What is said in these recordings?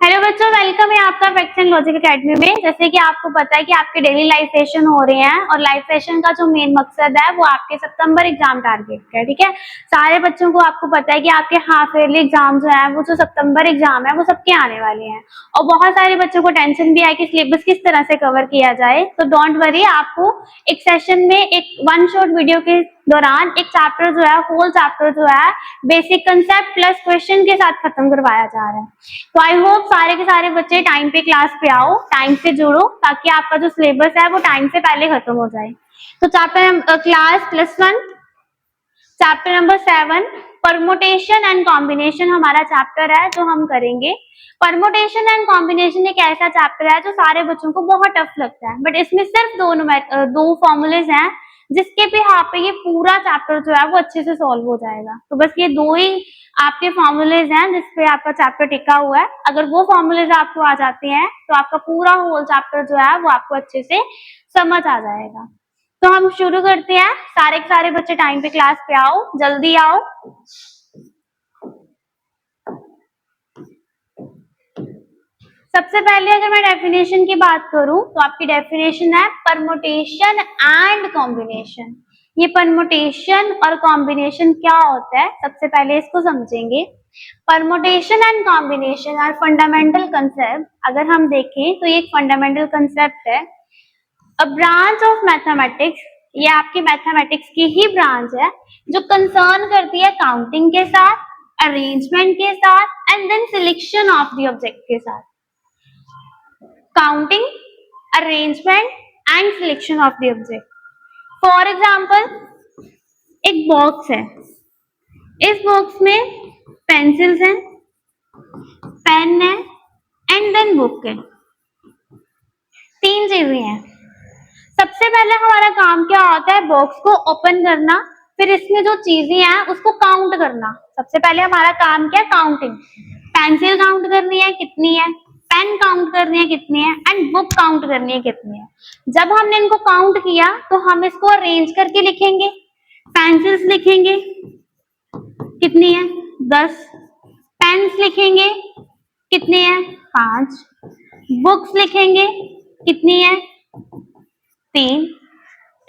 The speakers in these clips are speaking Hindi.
हेलो बच्चों, वेलकम है आपका फैक्ट्स एंड लॉजिक एकेडमी में। जैसे कि आपको पता है कि आपके डेली लाइफ सेशन हो रहे हैं और लाइफ सेशन का जो मेन मकसद है वो आपके सितंबर एग्जाम टारगेट का है। ठीक है, सारे बच्चों को आपको पता है कि आपके हाफ ईयरली एग्जाम जो है वो जो सितंबर एग्जाम है वो सबके आने वाले हैं और बहुत सारे बच्चों को टेंशन भी है कि सिलेबस किस तरह से कवर किया जाए। तो डोंट वरी, आपको एक सेशन में एक वन शॉट वीडियो के दौरान एक चैप्टर जो है, होल चैप्टर जो है बेसिक कंसेप्ट प्लस क्वेश्चन के साथ खत्म करवाया जा रहा है। तो आई होप सारे के सारे बच्चे टाइम पे क्लास पे आओ, टाइम से जुड़ो, ताकि आपका जो सिलेबस है वो टाइम से पहले खत्म हो जाए। तो chapter class +1 chapter number 7 permutation and combination हमारा चैप्टर है जो हम करेंगे। परमुटेशन एंड कॉम्बिनेशन एक ऐसा चैप्टर है जो सारे बच्चों को बहुत टफ लगता है, बट इसमें सिर्फ दो फॉर्मूलेज हैं जिसके भी यहाँ पे ये पूरा चैप्टर जो है वो अच्छे से सॉल्व हो जाएगा। तो बस ये दो ही आपके फॉर्मूलेज हैं जिसपे आपका चैप्टर टिका हुआ है। अगर वो फॉर्मूलेज आपको आ जाते हैं तो आपका पूरा होल चैप्टर जो है वो आपको अच्छे से समझ आ जाएगा। तो हम शुरू करते हैं। सारे के सारे बच्चे टाइम पे क्लास पे आओ, जल्दी आओ। सबसे पहले अगर मैं डेफिनेशन की बात करूं तो आपकी डेफिनेशन है परमुटेशन एंड कॉम्बिनेशन। ये परमुटेशन और कॉम्बिनेशन क्या होता है, सबसे पहले इसको समझेंगे। Permutation and combination are fundamental concept. अगर हम देखें तो ये एक फंडामेंटल कंसेप्ट है। अ ब्रांच ऑफ मैथमेटिक्स, ये आपकी मैथमेटिक्स की ही ब्रांच है जो कंसर्न करती है काउंटिंग के साथ, अरेंजमेंट के साथ and then selection of the object के साथ। Counting, arrangement and selection of the object. For example, एक बॉक्स है, इस बॉक्स में पेंसिल्स हैं, पेन है एंड देन बुक है, तीन चीजें हैं। सबसे पहले हमारा काम क्या होता है, बॉक्स को ओपन करना, फिर इसमें जो चीजें हैं उसको काउंट करना। सबसे पहले हमारा काम क्या है, काउंटिंग। पेंसिल काउंट करनी है कितनी है, पेन काउंट करनी है कितनी है एंड बुक काउंट करनी है कितनी है। जब हमने इनको काउंट किया तो हम इसको अरेंज करके लिखेंगे। पेंसिल्स लिखेंगे कितनी है 10, पेन्स लिखेंगे कितनी है 5, बुक्स लिखेंगे कितनी है 3।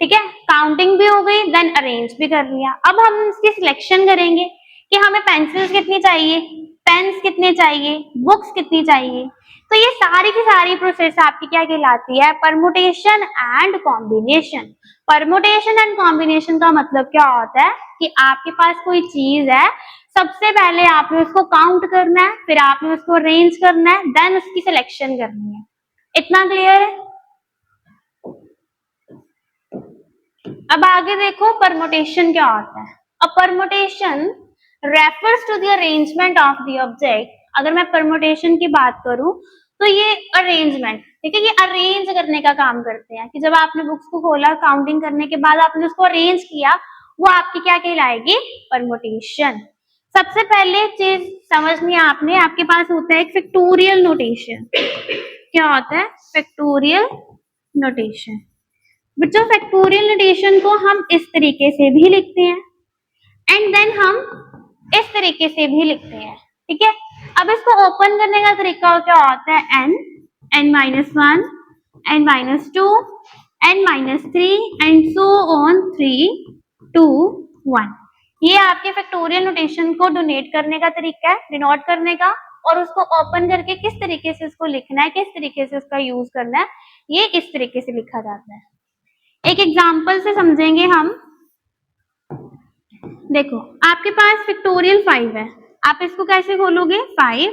ठीक है, काउंटिंग भी हो गई, देन अरेंज भी कर लिया। अब हम इसकी सिलेक्शन करेंगे कि हमें पेंसिल्स कितनी चाहिए, पेन्स कितने चाहिए, बुक्स कितनी चाहिए। तो ये सारी की सारी प्रोसेस आपकी क्या कहलाती है, permutation and combination. Permutation and combination का मतलब क्या होता है कि आपके पास कोई चीज है, सबसे पहले आपने उसको काउंट करना है, फिर आपने उसको अरेंज करना है, देन उसकी सिलेक्शन करनी है। इतना क्लियर है? अब आगे देखो परमुटेशन क्या होता है। A permutation refers to the arrangement of the object. अगर मैं परमुटेशन की बात करूं तो ये अरेंजमेंट, ठीक है, ये अरेंज करने का काम करते हैं कि जब आपने बुक्स को खोला, काउंटिंग करने के बाद आपने उसको अरेंज किया, वो आपकी क्या कहलाएगी, परमुटेशन। सबसे पहले चीज समझनी है आपने, आपके पास होता है एक फैक्टोरियल नोटेशन। क्या होता है, फैक्टोरियल नोटेशन। बच्चों, फैक्टोरियल नोटेशन को हम इस तरीके से भी लिखते हैं एंड देन हम इस तरीके से भी लिखते हैं। ठीक है, अब इसको ओपन करने का तरीका क्या होता है, n-1, n-2, n-3 and so on 3, 2, 1। ये आपके फैक्टोरियल नोटेशन को डोनेट करने का तरीका है, डिनोट करने का, और उसको ओपन करके किस तरीके से इसको लिखना है, किस तरीके से उसका यूज करना है, ये इस तरीके से लिखा जाता है। एक एग्जाम्पल से समझेंगे हम। देखो, आपके पास फैक्टोरियल 5 है, आप इसको कैसे खोलोगे, 5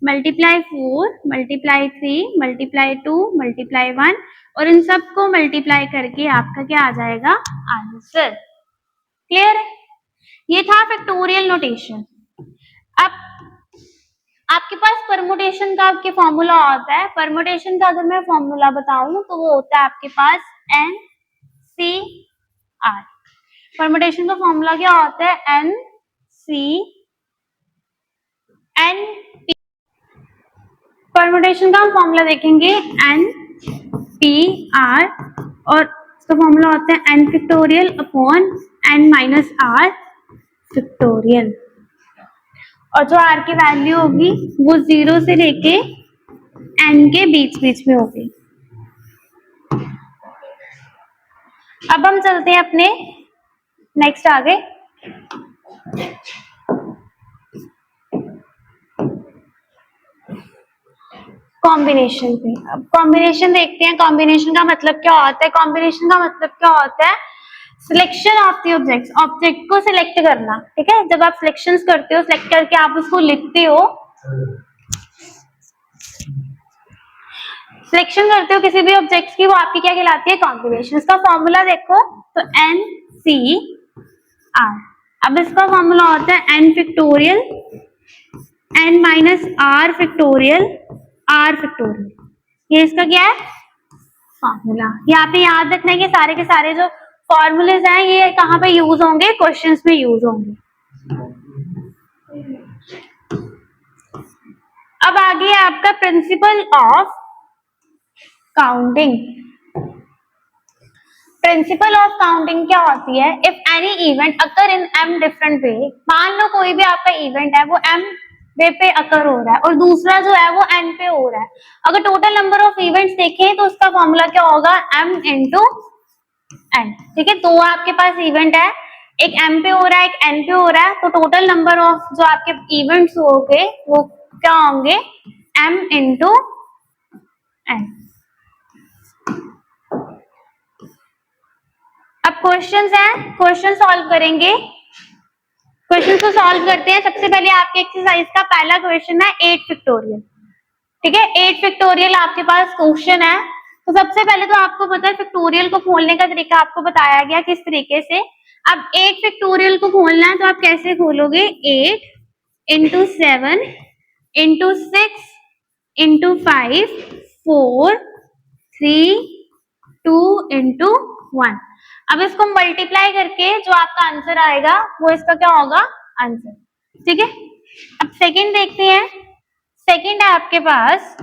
मल्टीप्लाई 4 मल्टीप्लाई 3 मल्टीप्लाई 2 मल्टीप्लाई 1, और इन सब को मल्टीप्लाई करके आपका क्या आ जाएगा, आंसर। क्लियर है? ये था फैक्टोरियल नोटेशन। अब आपके पास परमुटेशन का आपके फॉर्मूला होता है। परमुटेशन का अगर मैं फॉर्मूला बताऊं तो वो होता है आपके पास NCR। परमुटेशन का फॉर्मूला क्या होता है, NP। परमुटेशन का हम फॉर्मूला देखेंगे NPR, और इसका फॉर्मूला होता है N factorial upon N-R factorial. और जो R की वैल्यू होगी वो 0 से लेके n के बीच बीच में होगी। अब हम चलते हैं अपने नेक्स्ट आगे। कॉम्बिनेशन पे, अब कॉम्बिनेशन देखते हैं। कॉम्बिनेशन का मतलब क्या होता है? कॉम्बिनेशन का मतलब क्या होता है? Selection of the objects, object को सिलेक्ट करना। ठीक है, जब आप सिलेक्शंस करते हो, सिलेक्ट करके आप उसको लिखते हो, सिलेक्शन करते हो किसी भी ऑब्जेक्ट्स की, वो आपकी क्या कहलाती है? कॉम्बिनेशन। इसका फॉर्मूला देखो तो NCR। अब इसका फॉर्मूला होता है n factorial n minus r factorial r factorial. ये इसका क्या है? फॉर्मूला। यहाँ पे याद रखना है कि सारे के सारे जो फॉर्मूलेज हैं ये कहाँ पे यूज होंगे? क्वेश्चंस में यूज होंगे। अब आगे है आपका principle of counting. Principle of counting क्या होती है? If any event occur in m different way, मान लो कोई भी आपका इवेंट है वो m वे पे अकर हो रहा है और दूसरा जो है वो n पे हो रहा है। अगर टोटल नंबर ऑफ इवेंट्स देखें तो उसका फॉर्मूला क्या होगा? m into n। ठीक है, दो आपके पास इवेंट है, एक m पे हो रहा है, एक n पे हो रहा है, तो टोटल नंबर ऑफ जो आपके इवेंट्स होंगे वो क्या होंगे? m into n। अब क्वेश्चंस हैं, क्वेश्चन सॉल्व करेंगे। क्वेश्चन को सॉल्व करते हैं। सबसे पहले आपके एक्सरसाइज का पहला क्वेश्चन है 8 फैक्टोरियल। ठीक है, 8 फैक्टोरियल आपके पास क्वेश्चन है। तो सबसे पहले तो आपको पता है फैक्टोरियल को खोलने का तरीका आपको बताया गया किस तरीके से। अब 8 फैक्टोरियल को खोलना है तो आप कैसे खोलोगे? 8 इंटू 7 इंटू 6 इंटू 5 4 3 2 इंटू 1। अब इसको मल्टीप्लाई करके जो आपका आंसर आएगा वो इसका क्या होगा? आंसर। ठीक है, अब सेकंड देखते हैं। सेकंड है आपके पास,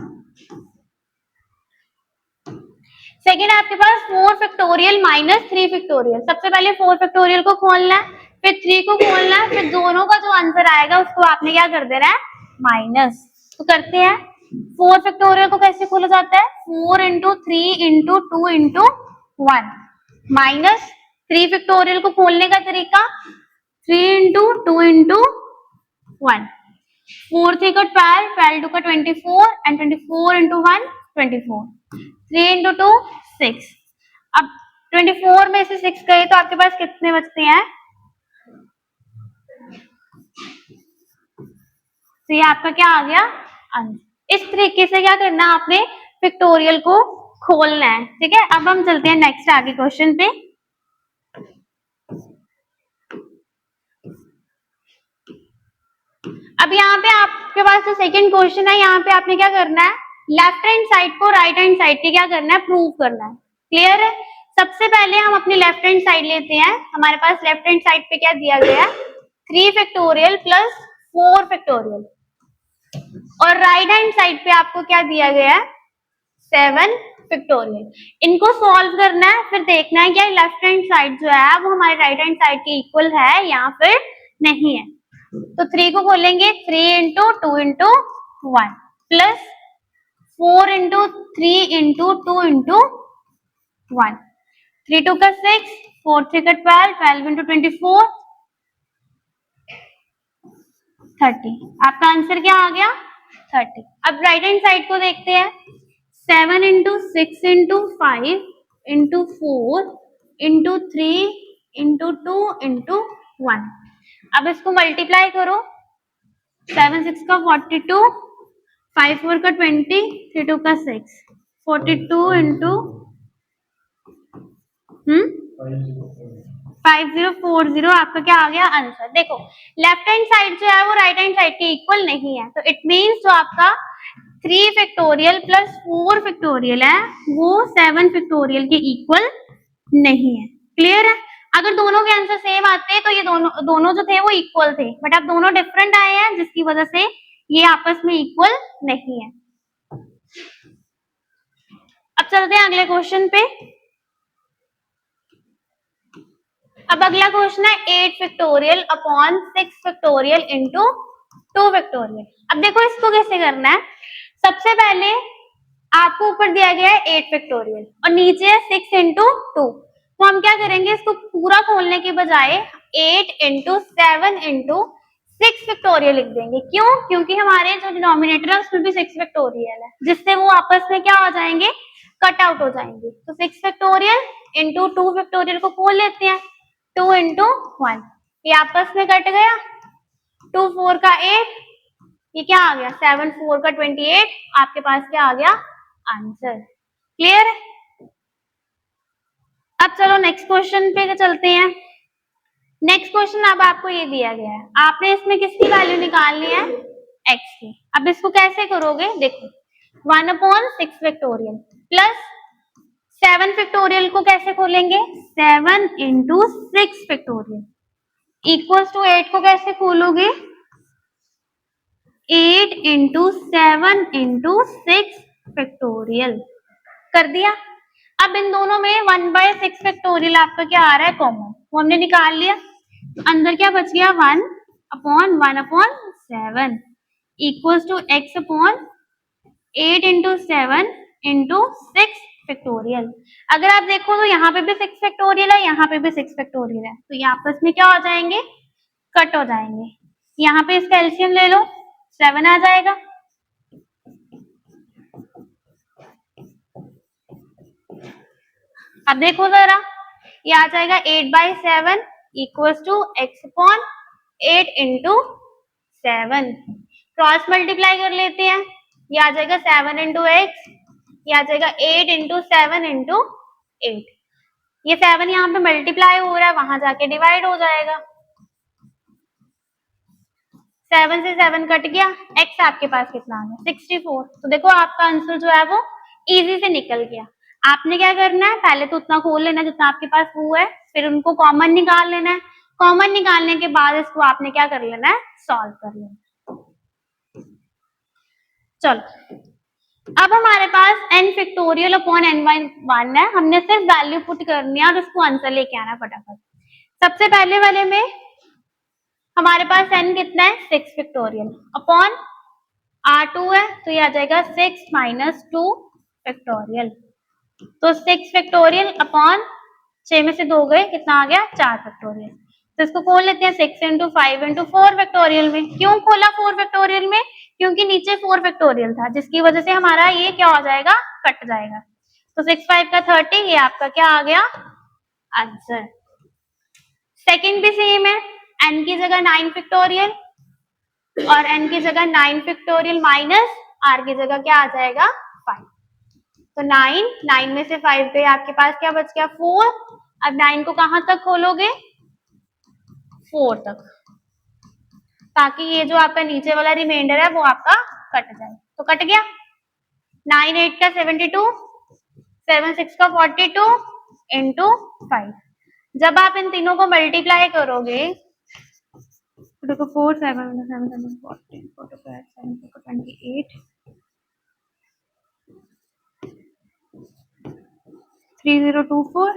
सेकंड है आपके पास 4 फैक्टोरियल माइनस 3 फैक्टोरियल। सबसे पहले 4 फैक्टोरियल को खोलना है, फिर 3 को खोलना है, फिर दोनों का जो आंसर आएगा उसको आपने क्या कर देना है? माइनस। तो करते हैं। 4 फैक्टोरियल को कैसे खोला जाता है? 4 into 3 into 2 into 1 minus 3 factorial को खोलने का तरीका 3 इंटू 2 इंटू 1। 4 3 का 12, 12 2 का 24 एंड 24 इंटू 1 24। 3 इंटू 2 6। अब 24 में से 6 गए तो आपके पास कितने बचते हैं? तो ये आपका क्या आ गया? आंसर। इस तरीके से क्या करना है आपने? फैक्टोरियल को खोलना है। ठीक है, अब हम चलते हैं नेक्स्ट आगे क्वेश्चन पे। अब यहाँ पे आपके पास जो सेकंड क्वेश्चन है, यहाँ पे आपने क्या करना है? लेफ्ट हैंड साइड को राइट हैंड साइड के क्या करना है? प्रूव करना है। क्लियर है? सबसे पहले हम अपनी लेफ्ट हैंड साइड लेते हैं। हमारे पास लेफ्ट हैंड साइड पे क्या दिया गया है? 3 फैक्टोरियल प्लस 4 फैक्टोरियल, और राइट हैंड साइड पे आपको क्या दिया गया है? 7 फैक्टोरियल। इनको सॉल्व करना है, फिर देखना है क्या लेफ्ट हैंड साइड जो है वो हमारे राइट हैंड साइड के इक्वल है या फिर नहीं है। तो 3 को खोलेंगे, 3 into 2 into 1 plus 4 into 3 into 2 into 1। 3 2 का 6, 4 3 का 12, 12 इंटू 24 30। आपका आंसर क्या आ गया? 30। अब राइट हैंड साइड को देखते हैं। 7 into 6 into 5 into 4 into 3 into 2 into 1। अब इसको मल्टीप्लाई करो। 7 6 का 42, 5 4 का 20, 3 2 का 6, 42 इंटू 5040। आपका क्या आ गया? आंसर। देखो लेफ्ट हैंड साइड जो है वो राइट हैंड साइड के इक्वल नहीं है, तो इट मीन्स जो आपका 3 फैक्टोरियल प्लस 4 फैक्टोरियल है वो 7 फैक्टोरियल के इक्वल नहीं है। क्लियर है? अगर दोनों के आंसर सेम आते तो ये दोनों जो थे वो इक्वल थे, बट अब दोनों डिफरेंट आए हैं जिसकी वजह से ये आपस में इक्वल नहीं है। अब चलते हैं अगले क्वेश्चन पे। अब अगला क्वेश्चन है 8 factorial upon 6 factorial into 2 factorial. अब देखो इसको कैसे करना है। सबसे पहले आपको ऊपर दिया गया है 8 फैक्टोरियल और नीचे है 6 इंटू 2, तो हम क्या करेंगे, इसको पूरा खोलने के बजाय 8 इंटू 7 इंटू 6 फैक्टोरियल लिख देंगे। क्यों? क्योंकि हमारे जो डिनोमिनेटर है उसमें भी 6 फैक्टोरियल है, जिससे वो आपस में क्या हो जाएंगे, कट आउट हो जाएंगे। तो 6 फैक्टोरियल इंटू 2 फैक्टोरियल को खोल लेते हैं, 2 इंटू 1, ये आपस में कट गया, 2 4 का 8, ये क्या आ गया, 7 4 का 28, आपके पास क्या आ गया, आंसर। क्लियर है? अब चलो नेक्स्ट क्वेश्चन पे चलते हैं। नेक्स्ट क्वेश्चन अब आपको ये दिया गया है, आपने इसमें किसकी वैल्यू निकालनी है, एक्स की। अब इसको कैसे करोगे, देखो 1/6 फैक्टोरियल प्लस 7 फैक्टोरियल को कैसे खोलेंगे, 7 इंटू 6 फैक्टोरियल इक्वल्स टू 8 को कैसे खोलोगे, 8 इंटू 7 इंटू 6 फैक्टोरियल। कर दिया। अब इन दोनों में 1/6 फैक्टोरियल आपका क्या आ रहा है, कॉमन, वो हमने निकाल लिया। अंदर क्या बच गया, 1/1/7 equals to x upon 8 into 7 into 6 factorial. अगर आप देखो तो यहाँ पे भी 6 फैक्टोरियल है, यहाँ पे भी 6 फैक्टोरियल है, तो ये आपस में क्या हो जाएंगे, कट हो जाएंगे। यहाँ पे इसका एलसीएम ले लो, 7 आ जाएगा। अब देखो जरा, ये आ जाएगा 8/7 equals to x upon 8 into 7, cross multiply कर लेते हैं, ये आ जाएगा 7 इंटू एक्स, ये आ जाएगा 8 इंटू 7 इंटू 8, ये 7 यहाँ पे मल्टीप्लाई हो रहा है, वहां जाके डिवाइड हो जाएगा, 7 से 7 कट गया, x आपके पास कितना आ गया, 64। तो देखो आपका आंसर जो है वो इजी से निकल गया। आपने क्या करना है, पहले तो उतना खोल लेना जितना आपके पास वो है, फिर उनको कॉमन निकाल लेना है, कॉमन निकालने के बाद इसको आपने क्या कर लेना है, सॉल्व कर लेना। चलो अब हमारे पास n फैक्टोरियल अपॉन n/1 है, हमने सिर्फ वैल्यू पुट करनी है और उसको आंसर लेके आना फटाफट। सबसे पहले वाले में हमारे पास n कितना है, 6 फैक्टोरियल अपॉन r2 है, तो ये आ जाएगा 6 माइनस 2 फैक्टोरियल, तो 6 फैक्टोरियल अपॉन 6 में से 2 गए, कितना आ गया, 4 फैक्टोरियल। तो इसको खोल लेते हैं 6 इंटू 5 इंटू 4 फैक्टोरियल में। क्यों खोला 4 फैक्टोरियल में, क्योंकि नीचे 4 फैक्टोरियल था, जिसकी वजह से हमारा ये क्या हो जाएगा, कट जाएगा। तो 6 5 का 30, ये आपका क्या आ गया, आंसर। सेकंड भी सेम है, n की जगह 9 फैक्टोरियल और n की जगह 9 फैक्टोरियल माइनस r की जगह क्या आ जाएगा, 5। तो 9 में से 5 गए, आपके पास क्या बच गया, 4। अब 9 को कहां तक खोलोगे, 4 तक, ताकि ये जो आपका नीचे वाला रिमाइंडर है वो आपका कट जाए। तो कट गया, 9 8 का 72, 7 6 का 42 इंटू 5। जब आप इन तीनों को मल्टीप्लाई करोगे, देखो 4 7 7 7 14 45 7 28 3024।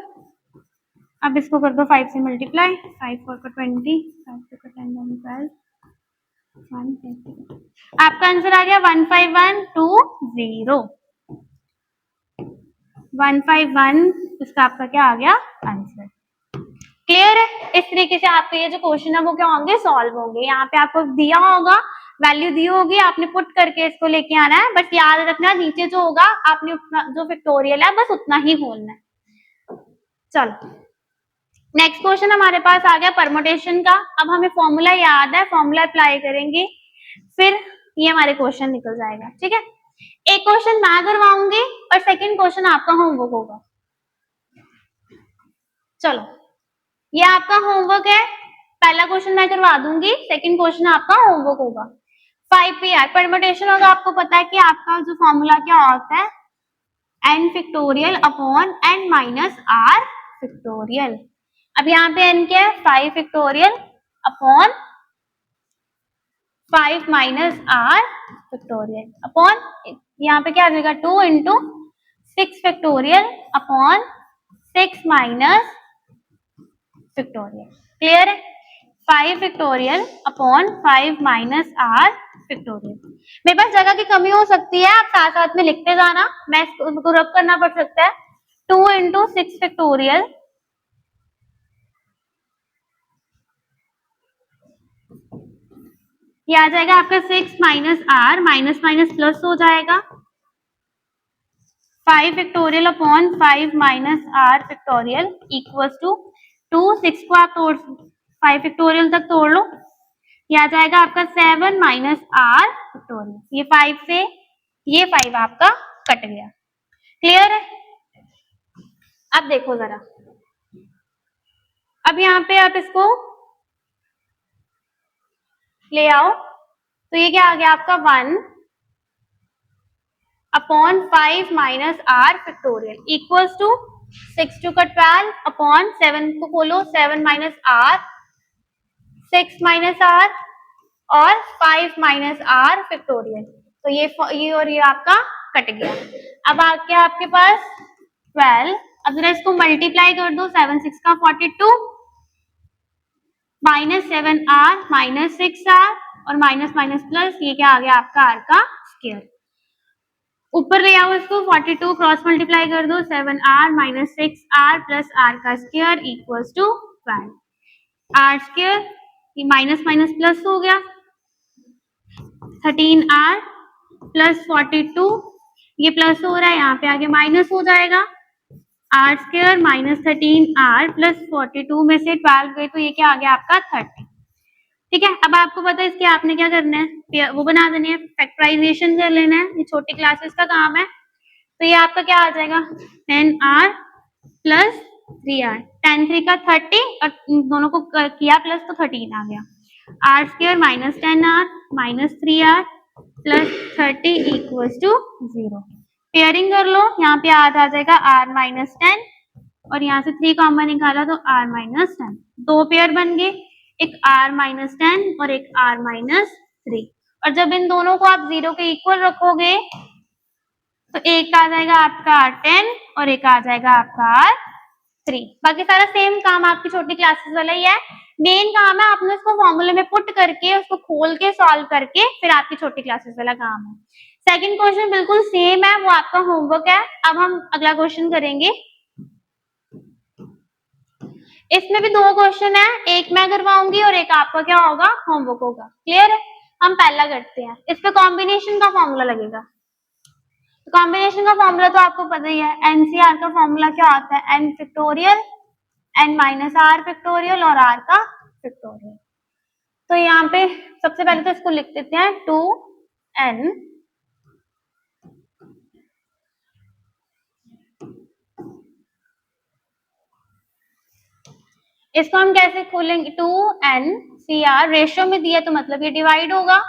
अब इसको कर दो 5 से मल्टीप्लाई, 5 4 का 20, 5 2 का 10 12, 1 आपका आंसर आ गया 15120। 151 इसका आपका क्या आ गया, आंसर। क्लियर है? इस तरीके से आपके ये जो क्वेश्चन है वो क्या होंगे, सॉल्व होंगे। यहाँ पे आपको दिया होगा, वैल्यू दी होगी, आपने पुट करके इसको लेके आना है। बस याद रखना नीचे जो होगा आपने उतना जो फैक्टोरियल है बस उतना ही खोलना है। चलो नेक्स्ट क्वेश्चन हमारे पास आ गया परमुटेशन का। अब हमें फॉर्मूला याद है, फॉर्मूला अप्लाई करेंगे, फिर ये हमारे क्वेश्चन निकल जाएगा। ठीक है, एक क्वेश्चन मैं करवाऊंगी और सेकंड क्वेश्चन आपका होमवर्क होगा। चलो ये आपका होमवर्क है, पहला क्वेश्चन मैं करवा दूंगी, सेकंड क्वेश्चन आपका होमवर्क होगा। 5pr परमुटेशन होगा, आपको पता है कि आपका जो फॉर्मूला क्या होता है, n factorial upon n minus r factorial. अब यहाँ पे n क्या है, 5 factorial upon 5 minus r factorial upon यहाँ पे क्या आ जाएगा 2 into 6 factorial upon 6 minus factorial. Clear है? 5 factorial upon 5 minus r factorial. मेरे पास जगह की कमी हो सकती है, आप साथ साथ में लिखते जाना, मैं इसको रब करना पड़ सकता है। 2 इंटू 6 फैक्टोरियल ये आ जाएगा आपका 6 minus r, minus minus plus हो जाएगा, 5 factorial upon 5 minus r factorial equals to 2, 6 को आप तोड़ 5 फैक्टोरियल तक तोड़ लो, ये आ जाएगा आपका 7 माइनस आर फैक्टोरियल। ये 5 से ये 5 आपका कट गया। क्लियर है? अब देखो जरा, अब यहाँ पे आप इसको ले आओ, तो ये क्या आ गया आपका 1 upon 5 minus r factorial equals to 6 two का 12 अपॉन 7 को खोलो, 7 माइनस आर, 6 माइनस आर और 5 माइनस आर फैक्टोरियल। तो ये और ये आपका कट गया। अब आके आपके पास 12, अब जरा इसको मल्टीप्लाई कर दो, 7 6 का 42 माइनस 7 आर माइनस 6 आर और माइनस माइनस प्लस, ये क्या आ गया आपका आर का स्क्वायर। ऊपर ले आओ इसको, 42 क्रॉस मल्टीप्लाई कर दो, 7 r minus 6 r plus r का square equals to 12 r square, ये माइनस माइनस प्लस हो गया, 13 आर प्लस 42, ये प्लस हो रहा है, यहाँ पे आगे माइनस हो जाएगा, r square minus 13 r plus 42 में से 12 गए तो ये क्या आ गया आपका 30। ठीक है, अब आपको पता है इसके आपने क्या करना है, वो बना देनी है, फैक्टराइजेशन कर लेना है, ये छोटी क्लासेस का काम है। तो ये आपका क्या आ जाएगा 10r प्लस 3r, 10 3 का 30 और दोनों को किया प्लस तो 13 आ गया, r square minus 10r minus 3r plus 30 equals to 0। Pairing कर लो, यहाँ पे r आ जाएगा r माइनस 10 और यहाँ से 3 कॉमन निकाला तो r माइनस 10, दो पेयर बन गए, एक r माइनस 10 और एक r माइनस 3। और जब इन दोनों को आप 0 के इक्वल रखोगे तो एक आ जाएगा आपका R10 और एक आ जाएगा आपका R3। बाकी सारा सेम काम आपकी छोटी क्लासेस वाला ही है, मेन काम है आपने उसको फॉर्मूले में पुट करके उसको खोल के सॉल्व करके फिर आपकी छोटी क्लासेस वाला काम है। सेकंड क्वेश्चन बिल्कुल सेम है, वो आपका होमवर्क है। अब हम अगला क्वेश्चन करेंगे, इसमें भी दो क्वेश्चन है, एक मैं करवाऊंगी और एक आपका क्या होगा होमवर्क होगा। क्लियर है? हम पहला करते हैं, इस पे कॉम्बिनेशन का फॉर्मूला लगेगा। कॉम्बिनेशन का फॉर्मूला तो आपको पता ही है, एनसीआर का फॉर्मूला क्या आता है, n factorial n minus r factorial और आर का फैक्टोरियल। तो यहाँ पे सबसे पहले तो इसको लिख देते हैं 2n इसको हम कैसे खोलेंगे, 2n CR रेशियो में दिया तो मतलब ये डिवाइड होगा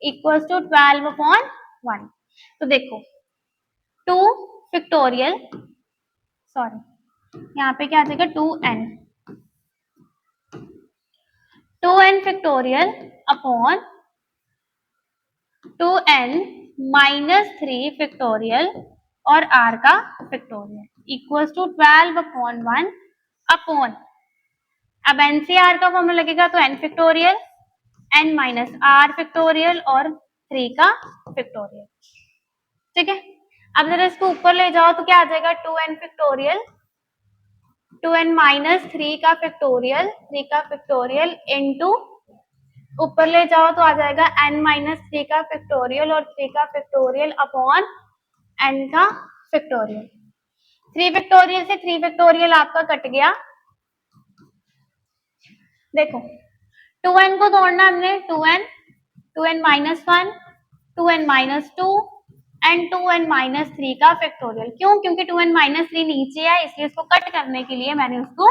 इक्वल्स टू 12 अपॉन 1। तो देखो 2 फैक्टोरियल सॉरी यहाँ पे क्या आ जाएगा 2n factorial upon 2n minus 3 factorial और r का factorial equals to 12 upon 1 upon, अब एनसीआर का फॉर्मूला लगेगा तो n factorial n minus r factorial और 3 का फैक्टोरियल। ठीक है, अब जरा इसको ऊपर ले जाओ तो क्या आ जाएगा 2n फैक्टोरियल 2n माइनस 3 का फैक्टोरियल 3 का फैक्टोरियल इनटू ऊपर ले जाओ तो आ जाएगा n माइनस 3 का फैक्टोरियल और 3 का फैक्टोरियल अपॉन n का फैक्टोरियल। 3 फैक्टोरियल से 3 फैक्टोरियल आपका कट गया। देखो 2n को तोड़ना हमने, 2n minus 1 2n minus 2 and 2n minus 3 का फैक्टोरियल। क्यों? क्योंकि 2n माइनस 3 नीचे है इसलिए इसको कट करने के लिए मैंने उसको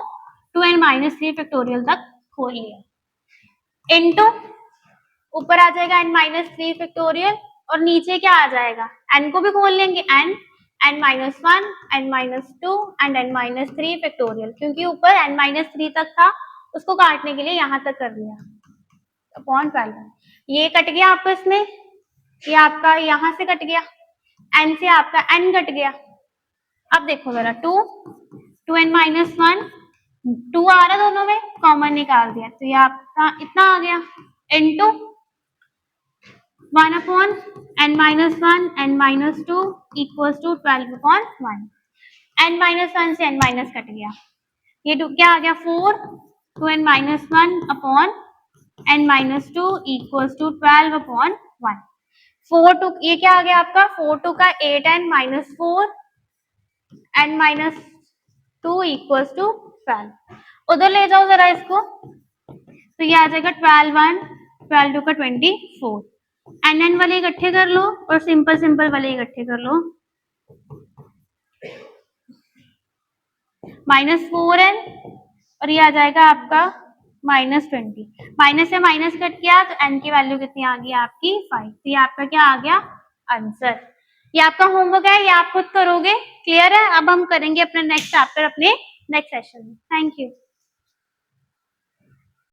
2n माइनस 3 फैक्टोरियल तक खोल लिया इनटू ऊपर आ जाएगा n माइनस 3 फैक्टोरियल और नीचे क्या आ जाएगा, n को भी खोल लेंगे, n minus 1 n minus 2 and n minus 3 factorial, क्योंकि ऊपर n माइनस 3 तक था उसको काटने के लिए यहां तक कर लिया अपॉन 12। ये कट गया आपस में, ये आपका यहां से कट गया, n से आपका n कट गया। अब देखो जरा 2n माइनस 1 2 आ रहा दोनों में, कॉमन निकाल दिया तो ये आपका इतना आ गया into 1 upon n-1 n-2 equals to 12 upon 1। n-1 से n माइनस कट गया, ये क्या आ गया 4 two n-1 upon n-2 equals to 12 upon 1। 4 two ये क्या आ गया आपका 4 टू का 8n-4 n-2 इक्वल्स टू 12। उधर ले जाओ जरा इसको, तो ये आ जाएगा 12 12 टू का 24। n वाले इकट्ठे कर लो और सिंपल सिंपल वाले इकट्ठे कर लो, -4n और ये आ जाएगा आपका -20। माइनस से माइनस कट किया तो n की वैल्यू कितनी आ गई आपकी 5। तो ये आपका क्या आ गया आंसर। ये आपका होमवर्क है, ये आप खुद करोगे। क्लियर है? अब हम करेंगे अपना नेक्स्ट चैप्टर अपने नेक्स्ट सेशन में। Thank you.